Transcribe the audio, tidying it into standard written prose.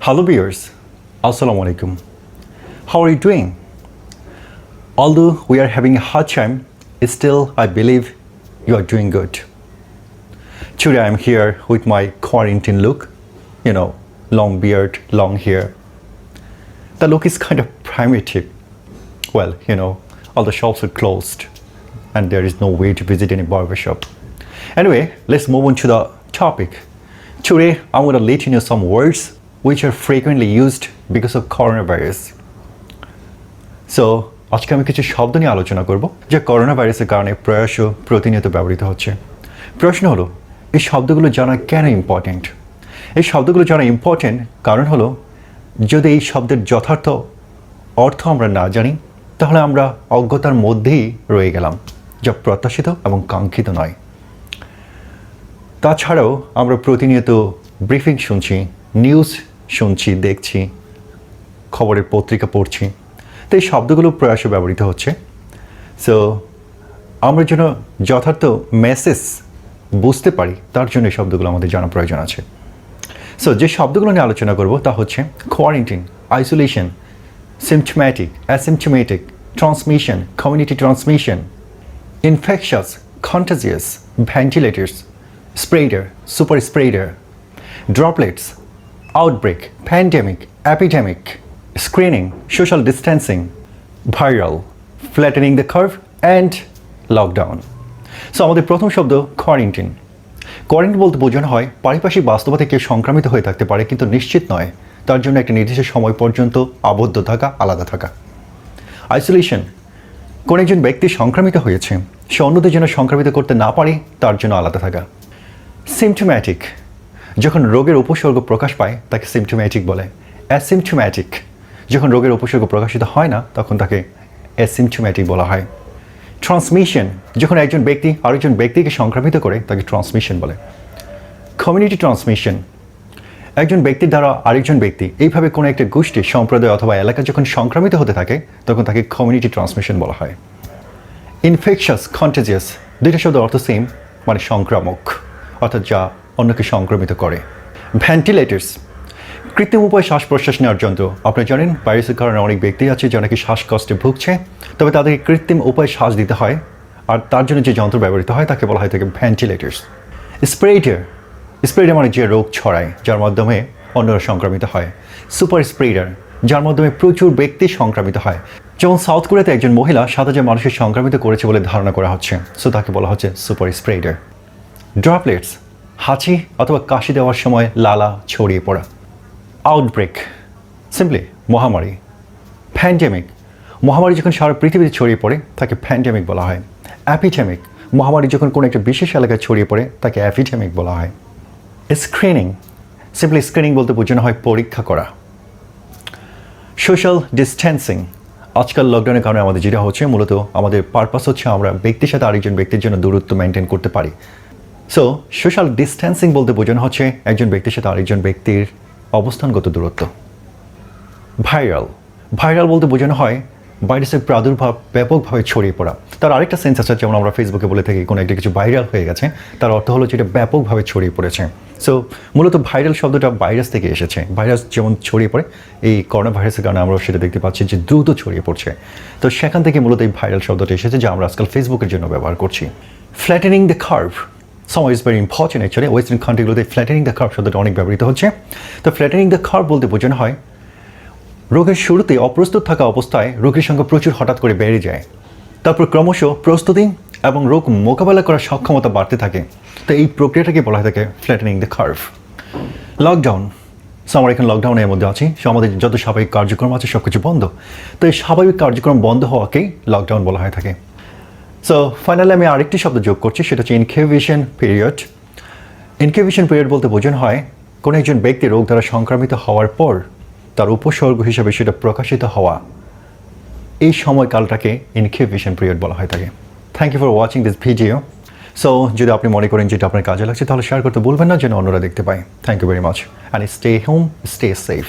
Hello viewers, Assalamu alaikum. How are you doing? Although we are having a hard time, still I believe you are doing good. Today I am here with my quarantine look, long beard, long hair. The look is kind of primitive. Well, all the shops are closed and there is no way to visit any barbershop. Anyway, let's move on to the topic. Today I'm going to let you know some words which are frequently used because of coronavirus. So, আজকে আমি কিছু শব্দ নিয়ে আলোচনা করব যা corona ভাইরাসের কারণে প্রায়শই প্রতিনিয়ত ব্যবহৃত হচ্ছে। প্রশ্ন হলো, এই শব্দগুলো জানা কেন ইম্পর্টেন্ট? এই শব্দগুলো জানা ইম্পর্টেন্ট কারণ হলো যদি এই শব্দের যথার্থ অর্থ আমরা না জানি তাহলে আমরা অজ্ঞতার মধ্যেই রয়ে গেলাম, যা প্রত্যাশিত এবং কাঙ্ক্ষিত নয়। তাছাড়াও আমরা প্রতিনিয়ত ব্রিফিং শুনছি, নিউজ শুনছি, দেখছি, খবরের পত্রিকা পড়ছি, তো এই শব্দগুলো প্রায়শই ব্যবহৃত হচ্ছে। সো আমরা যেন যথার্থ মেসেজ বুঝতে পারি তার জন্য এই শব্দগুলো আমাদের জানা প্রয়োজন আছে। সো যে শব্দগুলো নিয়ে আলোচনা করব তা হচ্ছে quarantine, isolation, symptomatic, asymptomatic, transmission, community transmission, infectious, contagious, ventilators, spreader, super spreader, droplets, outbreak, pandemic, epidemic, screening, social distancing, viral, flattening the curve, and lockdown. So আমাদের প্রথম শব্দ কোয়ারেন্টাইন। কোয়ারেন্টাইন বলতে বোঝানো হয় পারিপার্শ্বিক বাস্তবতা থেকে সংক্রামিত হয়ে থাকতে পারে কিন্তু নিশ্চিত নয়, তার জন্য একটা নির্দিষ্ট সময় পর্যন্ত আবদ্ধ থাকা, আলাদা থাকা। আইসোলেশন, কোন একজন ব্যক্তি সংক্রামিত হয়েছে, সে অন্যদের জন্য সংক্রামিত করতে না পারে তার জন্য আলাদা থাকা। সিম্পটোম্যাটিক, যখন রোগের উপসর্গ প্রকাশ পায় তাকে সিম্পটোম্যাটিক বলে। অ্যাসিম্পটোম্যাটিক, যখন রোগের উপসর্গ প্রকাশিত হয় না তখন তাকে অ্যাসিম্পটোম্যাটিক বলা হয়। ট্রান্সমিশন, যখন একজন ব্যক্তি আরেকজন ব্যক্তিকে সংক্রামিত করে তাকে ট্রান্সমিশন বলে। কমিউনিটি ট্রান্সমিশন, একজন ব্যক্তির দ্বারা আরেকজন ব্যক্তি এইভাবে কোনো একটা গোষ্ঠী, সম্প্রদায় অথবা এলাকা যখন সংক্রামিত হতে থাকে তখন তাকে কমিউনিটি ট্রান্সমিশন বলা হয়। ইনফেকশাস, কন্টাজিয়াস, দুইটা শব্দ অর্থ সেম, মানে সংক্রামক, অর্থাৎ যা অন্যকে সংক্রমিত করে। ভেন্টিলেটরস, কৃত্রিম উপায়ে শ্বাস প্রশ্বাস নেওয়ার যন্ত্র। আপনারা জানেন ভাইরাসের কারণে অনেক ব্যক্তি আছে যারা কি শ্বাসকষ্টে ভুগছে, তবে তাদেরকে কৃত্রিম উপায়ে শ্বাস দিতে হয় আর তার জন্য যে যন্ত্র ব্যবহৃত হয় তাকে বলা হয় থাকে ভেন্টিলেটরস। স্প্রেডার, স্প্রেডার মানে যে রোগ ছড়ায় যার মাধ্যমে অন্যরা সংক্রমিত হয়। সুপার স্প্রেডার, যার মাধ্যমে প্রচুর ব্যক্তি সংক্রমিত হয়। যেমন সাউথ কোরিয়াতে একজন মহিলা 7,000 মানুষের সংক্রমিত করেছে বলে ধারণা করা হচ্ছে, সো তাকে বলা হচ্ছে সুপার স্প্রেডার। ড্রপলেটস, হাঁচি অথবা কাশি দেওয়ার সময় লালা ছড়িয়ে পড়া। আউটব্রেক, সিম্পলি মহামারী। প্যান্ডেমিক, মহামারী যখন সারা পৃথিবীতে ছড়িয়ে পড়ে তাকে প্যান্ডেমিক বলা হয়। অ্যাপিডেমিক, মহামারী যখন কোনো একটা বিশেষ এলাকায় ছড়িয়ে পড়ে তাকে অ্যাপিডেমিক বলা হয়। স্ক্রিনিং, সিম্পলি স্ক্রিনিং বলতে বোঝানো হয় পরীক্ষা করা। সোশ্যাল ডিস্টেন্সিং, আজকাল লকডাউনের কারণে আমাদের যেটা হচ্ছে মূলত আমাদের পারপাস হচ্ছে আমরা ব্যক্তির সাথে আরেকজন ব্যক্তির জন্য দূরত্ব মেনটেন করতে পারি। সো সোশ্যাল ডিস্টেন্সিং বলতে বোঝানো হচ্ছে একজন ব্যক্তির সাথে আরেকজন ব্যক্তির অবস্থানগত দূরত্ব। ভাইরাল, ভাইরাল বলতে বোঝানো হয় ভাইরাসের প্রাদুর্ভাব ব্যাপকভাবে ছড়িয়ে পড়া। তার আরেকটা সেন্স আছে, যেমন আমরা ফেসবুকে বলে থাকি কোনো একটা কিছু ভাইরাল হয়ে গেছে, তার অর্থ হলো যেটা ব্যাপকভাবে ছড়িয়ে পড়েছে। সো মূলত ভাইরাল শব্দটা ভাইরাস থেকে এসেছে। ভাইরাস যেমন ছড়িয়ে পড়ে, এই করোনা ভাইরাসের কারণে আমরা সেটা দেখতে পাচ্ছি যে দ্রুত ছড়িয়ে পড়ছে। তো সেখান থেকে মূলত এই ভাইরাল শব্দটা এসেছে যা আমরা আজকাল ফেসবুকের জন্য ব্যবহার করছি। ফ্ল্যাটেনিং দ্য কার্ভ, সময় is very important actually. Western কান্ট্রিগুলোতে ফ্ল্যাটেনিং দ্য কার্ভ শব্দটা অনেক ব্যবহৃত হচ্ছে। তো ফ্ল্যাটেনিং দ্য কার্ভ বলতে বোঝানো হয় রোগের শুরুতে অপ্রস্তুত থাকা অবস্থায় রোগীর সংখ্যা প্রচুর হঠাৎ করে বেড়ে যায়, তারপর ক্রমশ প্রস্তুতি এবং রোগ মোকাবেলা করার সক্ষমতা বাড়তে থাকে। তো এই প্রক্রিয়াটাকে বলা হয় থাকে ফ্ল্যাটেনিং দ্য কার্ভ। লকডাউন, সো আমরা এখন লকডাউনের মধ্যে আছি, সো আমাদের যত স্বাভাবিক কার্যক্রম আছে সব কিছু বন্ধ। তো এই স্বাভাবিক কার্যক্রম বন্ধ হওয়াকেই লকডাউন বলা হয়ে থাকে। সো ফাইনালি আমি আরেকটি শব্দ যোগ করছি, সেটা হচ্ছে ইনকিউবেশন পিরিয়ড। ইনকিউবেশন পিরিয়ড বলতে বোঝানো হয় কোনো একজন ব্যক্তি রোগ দ্বারা সংক্রামিত হওয়ার পর তার উপসর্গ হিসেবে সেটা প্রকাশিত হওয়া, এই সময়কালটাকে ইনকিউবেশন পিরিয়ড বলা হয়ে থাকে। Thank you for watching this video. So যদি আপনি মনে করেন যেটা আপনার কাজে লাগছে তাহলে শেয়ার করতে ভুলবেন না যেন অন্যরা দেখতে পায়। Thank you very much and stay home, stay safe.